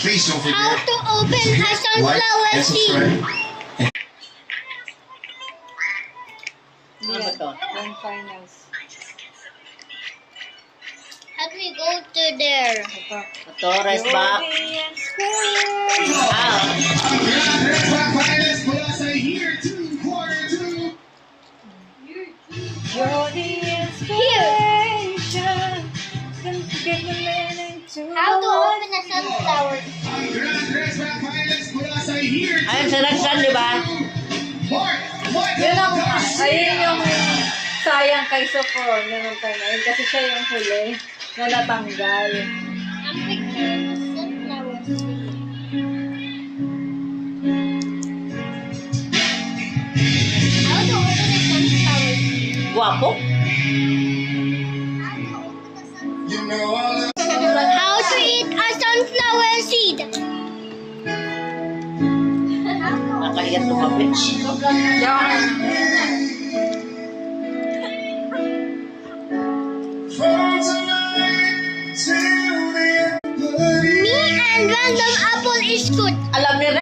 Please don't forget. How to open a like sunflower and seed. subscribe. Ano ba to? Yung finals. How do we go to there? Ito. Ito, rest back. European Square. Ah, You're the inspiration. Can get the meaning to How to the life. open a sunflower seed. ayun si Rexan, di ba? Yun ang, ayun yung sayang kay Socorro naman tayo na yun kasi siya yung huli na natanggal. A picture of a sunflower seed. How to open a sunflower seed. Guwapo. How to eat a sunflower seed. Nakahiyat lumapit. Me and random apple is good. Alam ni